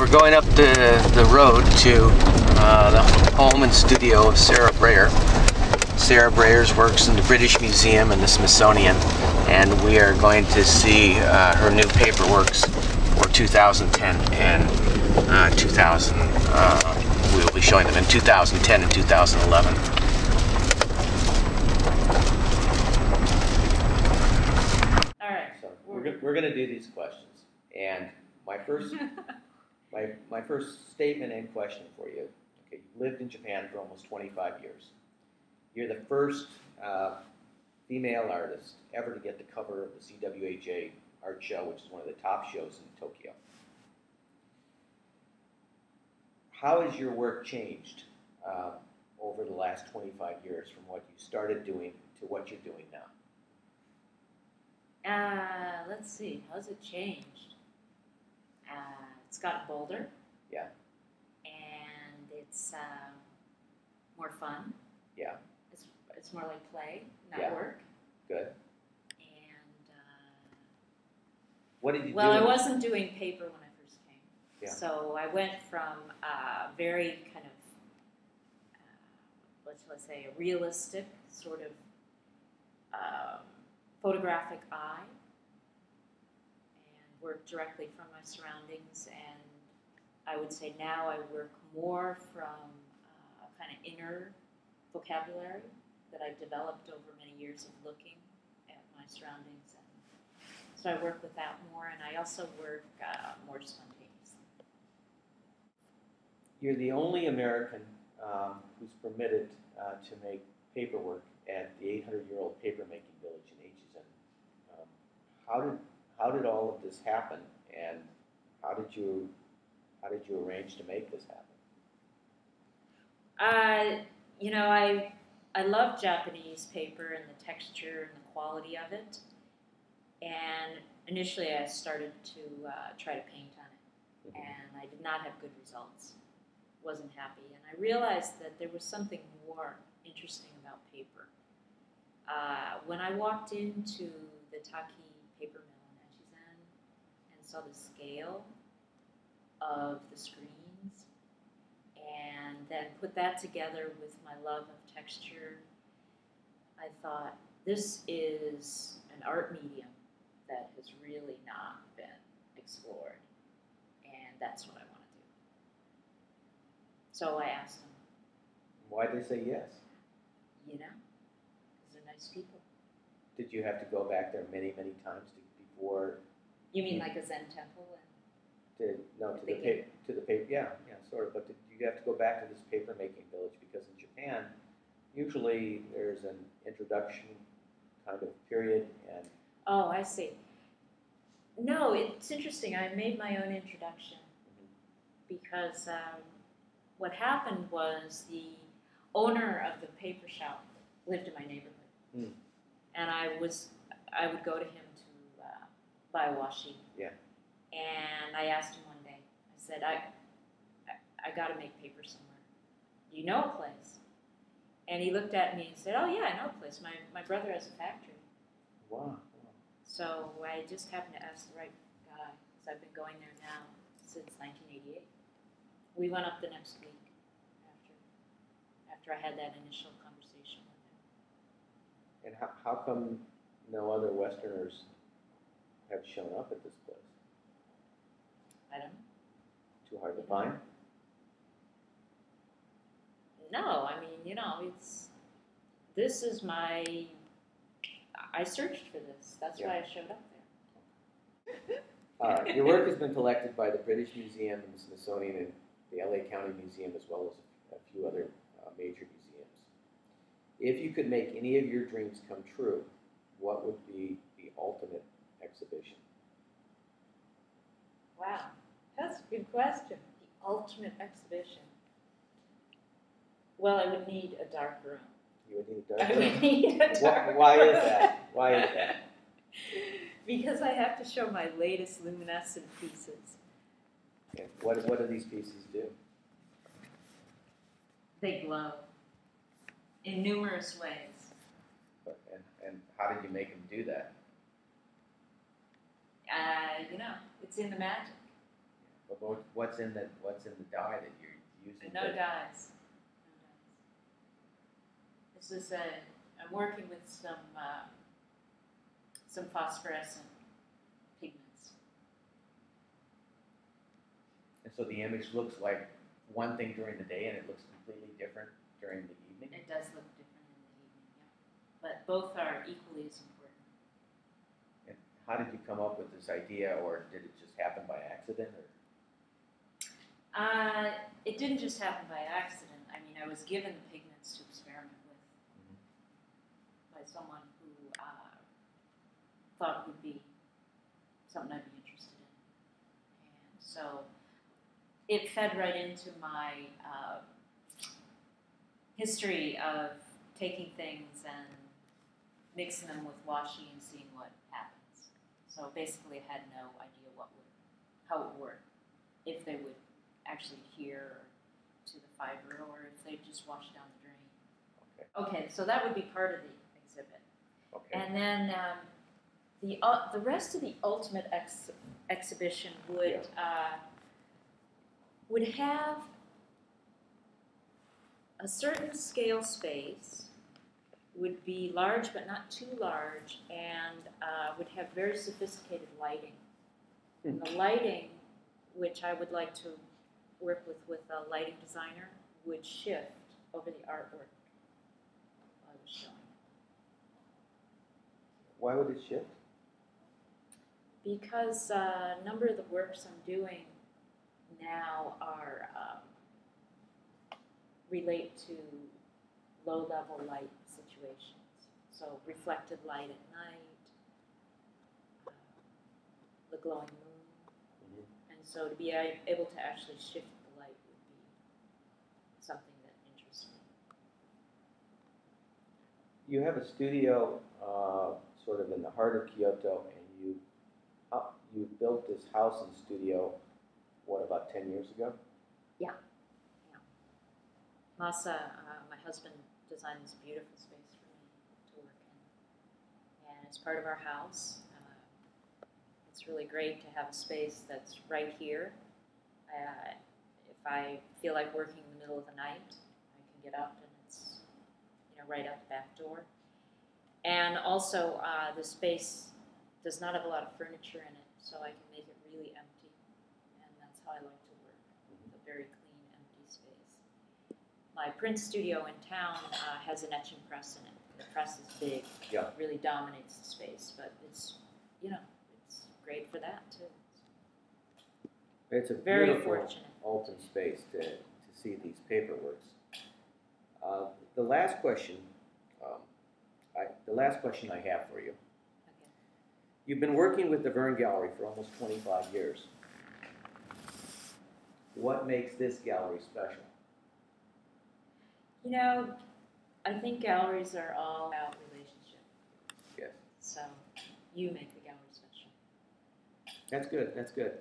We're going up the road to the home and studio of Sarah Brayer. Sarah Brayer's works in the British Museum and the Smithsonian, and we are going to see her new paperworks for 2010 and 2000. We'll be showing them in 2010 and 2011. All right. So we're going to do these questions, and my first my first statement and question for you. Okay, you've lived in Japan for almost 25 years. You're the first female artist ever to get the cover of the CWHA art show, which is one of the top shows in Tokyo. How has your work changed over the last 25 years from what you started doing to what you're doing now? Let's see. How's it changed? It's gotten bolder. Yeah. And it's more fun. Yeah. It's more like play, not Yeah. work. Good. And what did you do? well, I wasn't doing paper when I first came. Yeah. So I went from very kind of, what shall I say, a realistic sort of photographic eye, and work directly from my surroundings. And I would say now I work more from a kind of inner vocabulary that I've developed over many years of looking at my surroundings. And so I work with that more, and I also work more spontaneously. You're the only American who's permitted to make paperwork at the 800-year-old papermaking village in Echizen. How did all of this happen, and how did you arrange to make this happen? I love Japanese paper and the texture and the quality of it. And initially I started to try to paint on it. And I did not have good results. Wasn't happy. And I realized that there was something more interesting about paper. When I walked into the Taki paper mill in Echizen and saw the scale of the screens, and then put that together with my love of texture, I thought, this is an art medium that has really not been explored, and that's what I want to do. So I asked them. Why'd they say yes? Because they're nice people. Did you have to go back there many, many times before? You mean like a Zen temple? To the paper, yeah, sort of. But did you have to go back to this paper making village, because in Japan, usually there's an introduction kind of period and. Oh, I see. No, it's interesting. I made my own introduction because what happened was the owner of the paper shop lived in my neighborhood, and I would go to him to buy washi. Yeah. And I asked him one day, I said, I got to make paper somewhere. Do you know a place? And he looked at me and said, oh, yeah, I know a place. My brother has a factory. Wow. So I just happened to ask the right guy, because I've been going there now since 1988. We went up the next week after I had that initial conversation with him. And how come no other Westerners have shown up at this place? I don't know. Too hard to find? No, I mean, this is I searched for this. That's why I showed up there. Your work has been collected by the British Museum and the Smithsonian and the LA County Museum, as well as a few other major museums. If you could make any of your dreams come true, what would be the ultimate exhibition? Wow, that's a good question. The ultimate exhibition. Well, I would need a dark room. You would need a dark room? I would need a dark room. Why is that? Why is that? Because I have to show my latest luminescent pieces. Okay. What do these pieces do? They glow in numerous ways. And how did you make them do that? It's in the magic. About what's in the dye that you're using? No dyes. This is I'm working with some phosphorescent pigments. And so the image looks like one thing during the day, and it looks completely different during the evening. It does look different in the evening, yeah. But both are equally as important. And how did you come up with this idea, or did it just happen by accident? Or? It didn't just happen by accident. I mean, I was given the pigments to experiment with by someone who thought it would be something I'd be interested in. And so it fed right into my history of taking things and mixing them with washi and seeing what happens. So basically I had no idea how it would work, if they would actually adhere to the fiber or if they'd just wash down the drain. Okay, so that would be part of the exhibit. Okay. And then the rest of the ultimate exhibition would have a certain scale space, would be large but not too large, and would have very sophisticated lighting. And the lighting, which I would like to work with a lighting designer, would shift over the artwork I was showing. Why would it shift? Because a number of the works I'm doing now are relate to low-level light situations. So reflected light at night, the glowing moon, and so to be able to actually shift the light would be something that interests me. You have a studio sort of in the heart of Kyoto, and you built this house and studio, what, about 10 years ago? Yeah. Masa, my husband, designed this beautiful space for me to work in. And it's part of our house. It's really great to have a space that's right here. If I feel like working in the middle of the night, I can get up and it's right out the back door. And also, the space does not have a lot of furniture in it, so I can make it really empty. And that's how I like to work, with a very clean, empty space. My print studio in town has an etching press in it. The press is big, yeah. It really dominates the space, but it's, it's great for that too. It's a very beautiful fortunate open space to see these paperworks. The last question I have for you. Okay. You've been working with the Verne Gallery for almost 25 years. What makes this gallery special? I think galleries are all about relationship. Yes. So you make the gallery special. That's good. That's good.